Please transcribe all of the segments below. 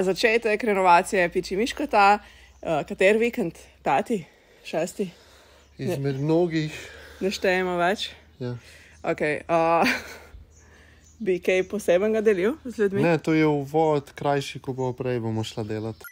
začetek renovacije Piči Miškota. Kater vikend? 5. 6. Izmed mnogih. Ne štejemo več? Ja. Ok. Bi kaj posebenega delil z ljudmi? Ne, to je uvod, krajši, ko bo prej bomo šla delati.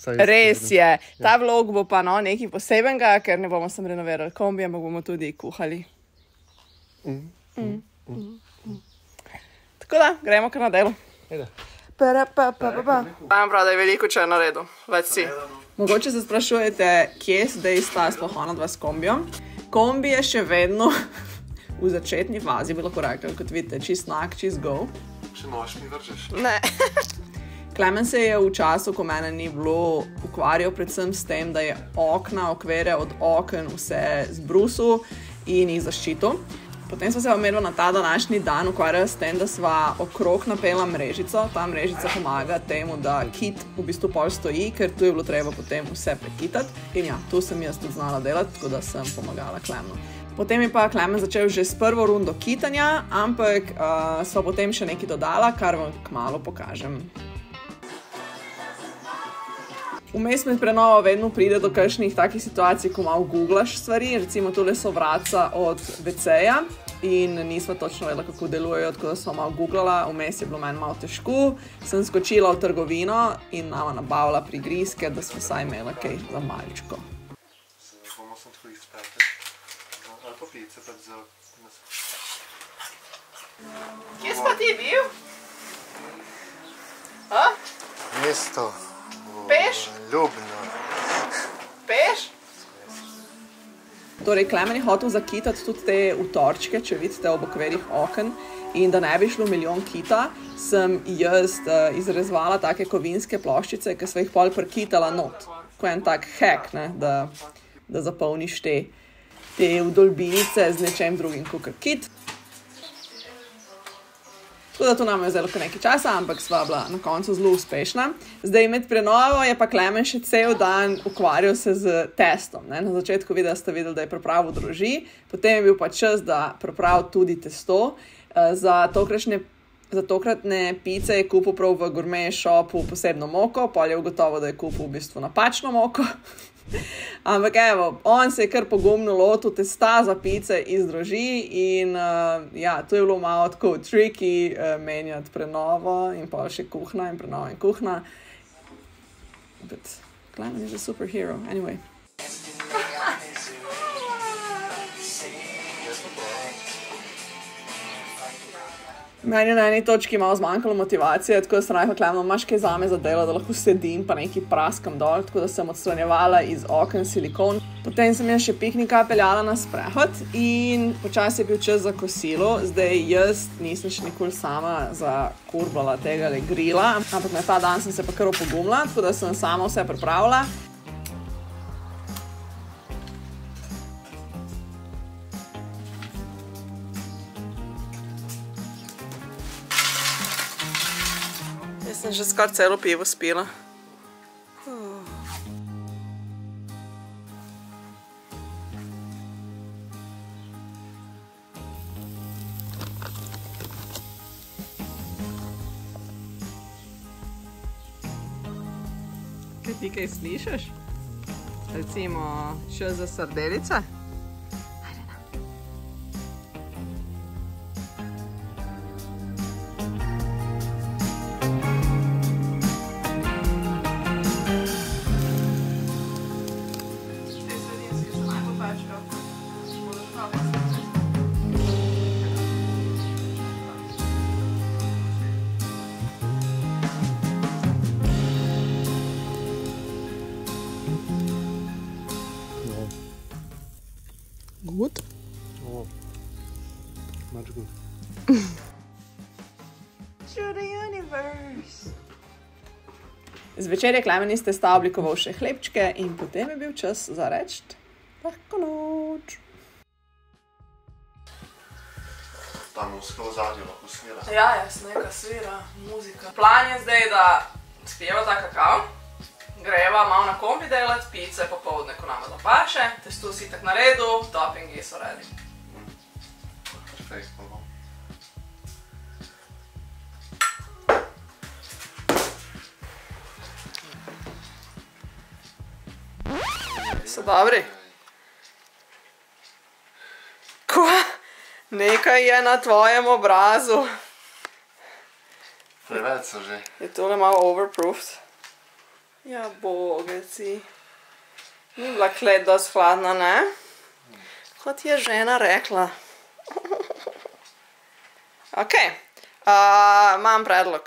Res je. Ta vlog bo pa nekaj posebenega, ker ne bomo samo renovirali kombi, ampak bomo tudi kuhali. Tako da, gremo kar na delo. Imam prav, da je veliko če naredil. Več si. Mogoče se sprašujete, kje zdaj sta sploh onadva s kombijom. Kombi je še vedno v začetni fazi, bi lahko rekel, kot vidite, čist nak, čist go. Še nož mi vržeš? Ne. Klemen se je v času, ko mene ni bilo, ukvarjal predvsem s tem, da je okvere od oken vse zbrusil in jih zaščitil. Potem smo se imeli na ta današnji dan ukvarjali s tem, da sva okrog napela mrežico. Ta mrežica pomaga temu, da kit v bistvu pol stoji, ker tu je bilo treba potem vse prekitati. In ja, tu sem jaz tudi znala delati, tako da sem pomagala Klemenu. Potem je pa Klemen začel že s prvo rundo kitanja, ampak sva potem še nekaj dodala, kar vam kmalu pokažem. Vmes med prenovo vedno pride do kakšnih takih situacij, ko malo googlaš stvari, recimo tole so vratca od WC-ja in nisva točno vedela, kako delujejo, tako da sva malo googlala, vmes je bilo meni malo težko, sem skočila v trgovino in nama nabavila prigrizke, da smo vsaj imela kaj za malčko. Bomo sem tako izpete. Ali pa pice pa za... Kje si pa ti bil? Mesto. Peš? Ljubno. Peš? Torej, Klemen je hotel zakitati tudi te utorčke, če vidite ob okverih oken, in da ne bi šlo milijon kita, sem jaz izrezvala take kovinske ploščice, ki sva jih pol prikitala not. Ko je en tak hack, ne, da zapolniš te vdolbinice z nečem drugim kakor kit. Tako da to nam je vzelo kar nekaj časa, ampak sva bila na koncu zelo uspešna. Zdaj med prenovo je pa Klemen še cel dan ukvarjal se z testom. Na začetku videa ste videli, da je pripravil droždži, potem je bil pa čas, da pripravil tudi testo. Za tokratne pice je kupil prav v gourmet shopu posebno moko, pol je ugotovil, da je kupil v bistvu napačno moko. Ampak evo, on se je kar pogumno lotil testa za pice iz droždži in ja, to je bilo malo tako tricky menjati prenovo in pa še kuhna in prenova in kuhna. But Klemen is a superhero, anyway. Meni je na eni točki malo zmanjkalo motivacije, tako da sem rekla, Klemen, imaš kaj zame za delo, da lahko sedim pa nekaj praskam dol, tako da sem odstranjevala iz oken silikon. Potem sem jaz še piknika peljala na sprehod in počasi je bil čas za kosilo. Zdaj jaz nisem še nikoli sama zakurbala tega grila, ampak na ta dan sem se pa kar opogumila, tako da sem sama vse pripravila. Sem že skoraj celo pivo spila. Kaj ti kaj slišiš? Recimo še za sardelice? Good? Oh, much good. To the universe. Zvečer je Klemen iz testa oblikoval še hlebčke in potem je bil čas za reči lahko noč. Tam v zadnjo lahko svira. Ja, neka svira, muzika. Plan je zdaj, da spijeva ta kakav, greva malo na kombi delati, pice popoldne, ko nama zapaše, testo si tak naredil, toppingi so ready. Perfektno. So dobri? Kva? Nekaj je na tvojem obrazu. Preveč so že. Je tole malo overproofed? Ja, bogeci. Ni bila klet dosti hladna, ne? Kot je žena rekla. Ok. Imam predlog.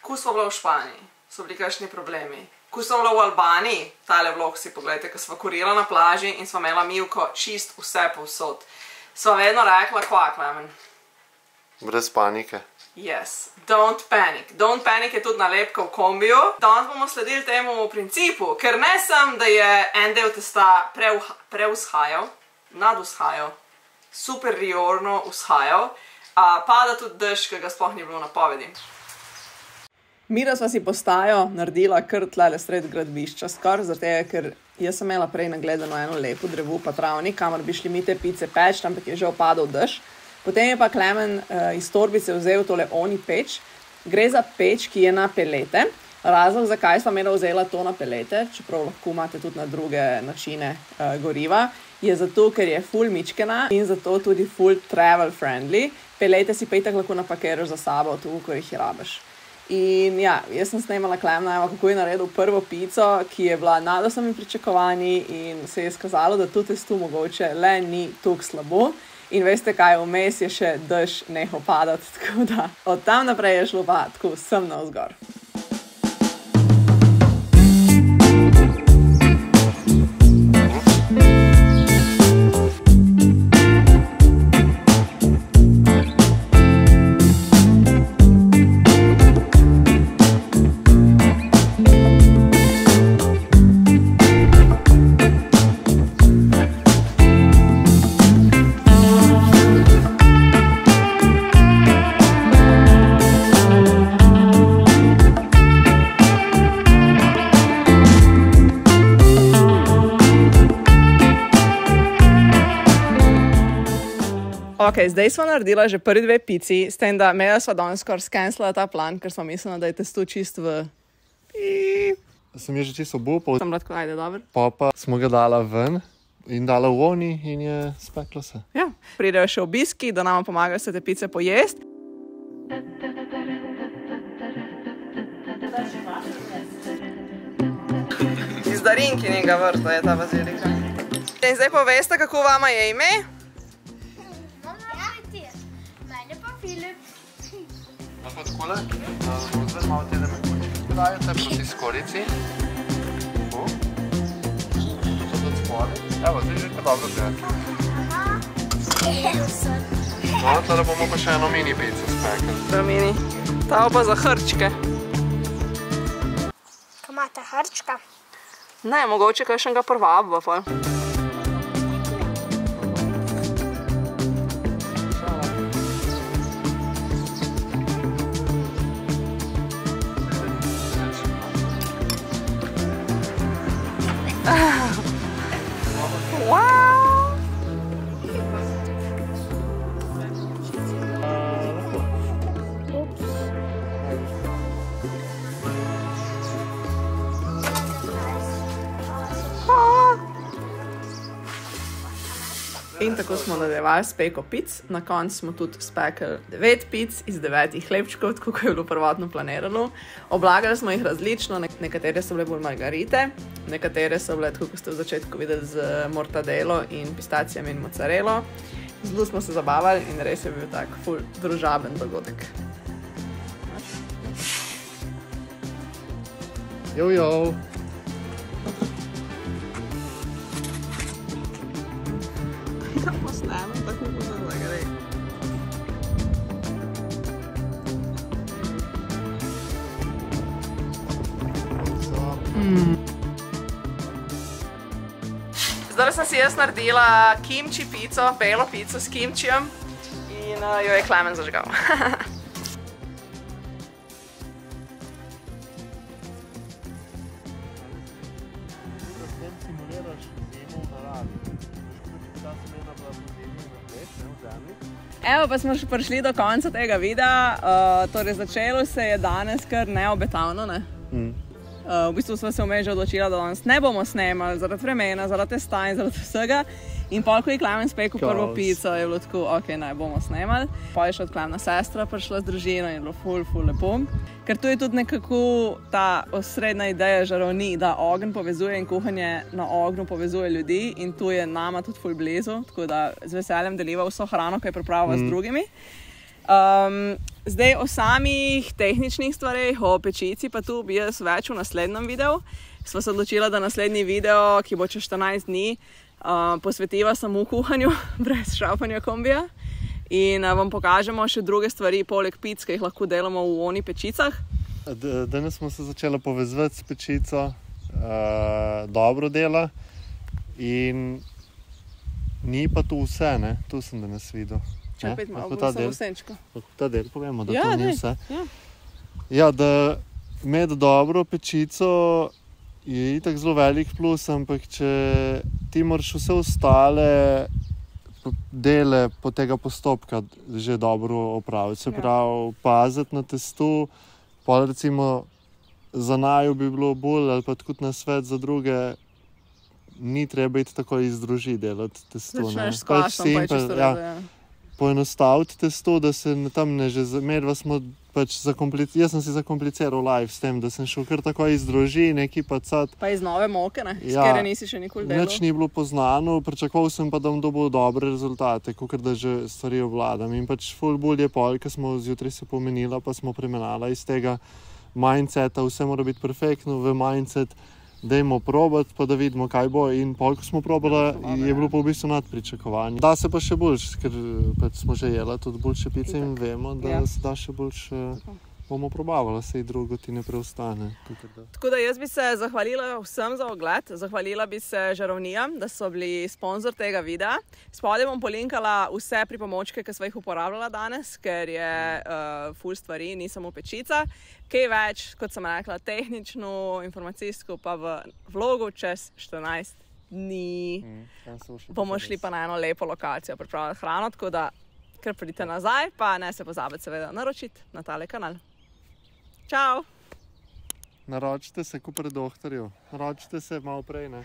Ko smo bila v Španiji, so bili kakšni problemi. Ko smo bila v Albaniji, tale vlog si pogledajte, ko sva kurila na plaži in sva imela Mivko čist vse povsod. Sva vedno rekla, kva, Klemen? Brez panike. Yes, don't panic. Don't panic je tudi nalepka v kombiju. Danes bomo sledili temu principu, ker ne sem, da je en del testa preushajal, nadushajal, superiorno ushajal, pada tudi dež, ki ga sploh ni bilo napovedi. Mira sva si postajo naredila kar tlele sred gradbišča, skoraj zaradi tega, ker jaz sem imela prej nagledano eno lepo drevo pa travnik, kamor bi šli mi te pice peč, ampak je že opadal dež. Potem je pa Klemen iz torbice vzel tole oni peč. Gre za peč, ki je na pelete. Razlog, zakaj sva imela vzela to na pelete, čeprav lahko imate tudi na druge načine goriva, je zato, ker je ful mičkena in zato tudi ful travel friendly. Pelete si pa itak lahko napakiraš za sabo, tu, ko jih rabiš. In ja, jaz sem snemala Klemena, kako je naredil prvo pico, ki je bila nad vsemi pričakovanji in se je izkazalo, da to testo mogoče le ni toliko slabo. In veste kaj, vmes je še dež nehal padati, tako da od tam naprej je šlo pa tako sem navzgor. Ok, zdaj smo naredila že prvi dve pici, s tem, da imela sva danes skoraj skenslala ta plan, ker smo mislila, da je testo čist v... Sem je že čisto obupal. Sem lahko ajde, dobro. Pa smo ga dala ven in dala v oni in je speklo se. Ja, pridejo še obiski, da nama pomagajo se te pice pojest. Iz Darinkinega vrta je ta bazilika. In zdaj poveste, kako vama je ime? No pa takole, zdaj malo te mehurčke dajete proti skorici. Tu. To tudi spode. Evo, zdaj že kar dobro gre. No, tada bomo pa še eno mini pico spekali. To mini. Ta pa za hrčke. Ko imate hrčka? Ne, mogoče kakšnega prvabva pa. Wow! In tako smo nadaljevali s peko pic. Na koncu smo tudi spekali 9 pic iz 9 hlebčkov, tako kot je bilo prvotno planirano. Oblagali smo jih različno, nekatere so bile bolj margarite, nekatere so bile, tako kot ste v začetku videli, z mortadelo in pistacijami in mozzarelo. Zelo smo se zabavali in res je bil tak ful družaben dogodek. Jojo! Ja, posnemam, tako bo zelo gre. Zdaj sem si jaz naredila kimči pico, belo pico s kimčijem in jo je Klemen zažgal. Evo, pa smo še prišli do konca tega videa. Torej, začelo se je danes kar neobetavno, ne? V bistvu smo se vmes že odločila, da danes ne bomo snemali zaradi vremena, zaradi testa in zaradi vsega. In pol, ko je Klemen spekel prvo pico, je bilo tako, ok, ne bomo snemali. Pol je še od Klemena sestra prišla z družino in je bilo ful lepo. Ker tu je tudi nekako ta osrednja ideja žarovni, da ogenj povezuje in kuhanje na ognju povezuje ljudi in tu je nama tudi ful blizu, tako da z veseljem deliva vso hrano, ki je pripravila z drugimi. Zdaj o samih tehničnih stvareh, o pečici pa tu bi jaz več v naslednjem videu. Sva se odločila, da naslednji video, ki bo čez 14 dni, posvetiva samo kuhanju, brez šrafanja kombija. In vam pokažemo še druge stvari, poleg pic, ki jih lahko delamo v oni pečicah. Danes smo se začeli povezovati s pečico, dobro dela in ni pa tu vse, ne? Tu sem danes videl. Čepet malo, bo samo senčko. Ta del povemo, da to ni vse. Ja, da imeti dobro pečico je itak zelo velik plus, ampak če ti moraš vse ostale dele po tega postopka že dobro opraviti. Se pravi, paziti na testu, pol recimo za naju bi bilo bolj ali pa tudi na svet za druge, ni treba iti tako iz druži delati testo. Začneš s kvasom, pa je čisto rede. Poenostaviti testo, da se tam ne že medva smo pač jaz sem si zakompliciral live s tem, da sem šel kar tako iz druži, neki pa cat. Pa iz nove moke, ne? S kere nisi še nikoli delal. Nič ni bilo poznano, pričakoval sem pa, da bom dobil dobre rezultate, kakor da že stvari obvladam. In pač ful bolj je pol, ko smo zjutraj se pomenila, pa smo premenala iz tega mindseta, vse mora biti perfektno, v mindset, dajmo probati, pa da vidimo, kaj bo. In pol, ko smo probali, je bilo pa v bistvu nad pričakovanjem. Da se pa še boljš, ker pač smo že jela tudi boljše pice in vemo, da se da še boljš, bomo probavali, sej drugo ti ne preostane. Tako da jaz bi se zahvalila vsem za ogled, zahvalila bi se žarovnijam, da so bili sponzor tega videa. Spodaj bom polinkala vse pripomočke, ki sva jih uporabljala danes, ker je ful stvari, ni samo pečica. Kaj več, kot sem rekla, tehnično, informacijsko, pa v vlogu čez 14 dni bomo šli pa na eno lepo lokacijo pripravljati hrano, tako da kar pridite nazaj, pa ne se pozabiti seveda naročiti na tale kanal. Čau! Naročite se, ko pred doktorju. Naročite se malo prej, ne?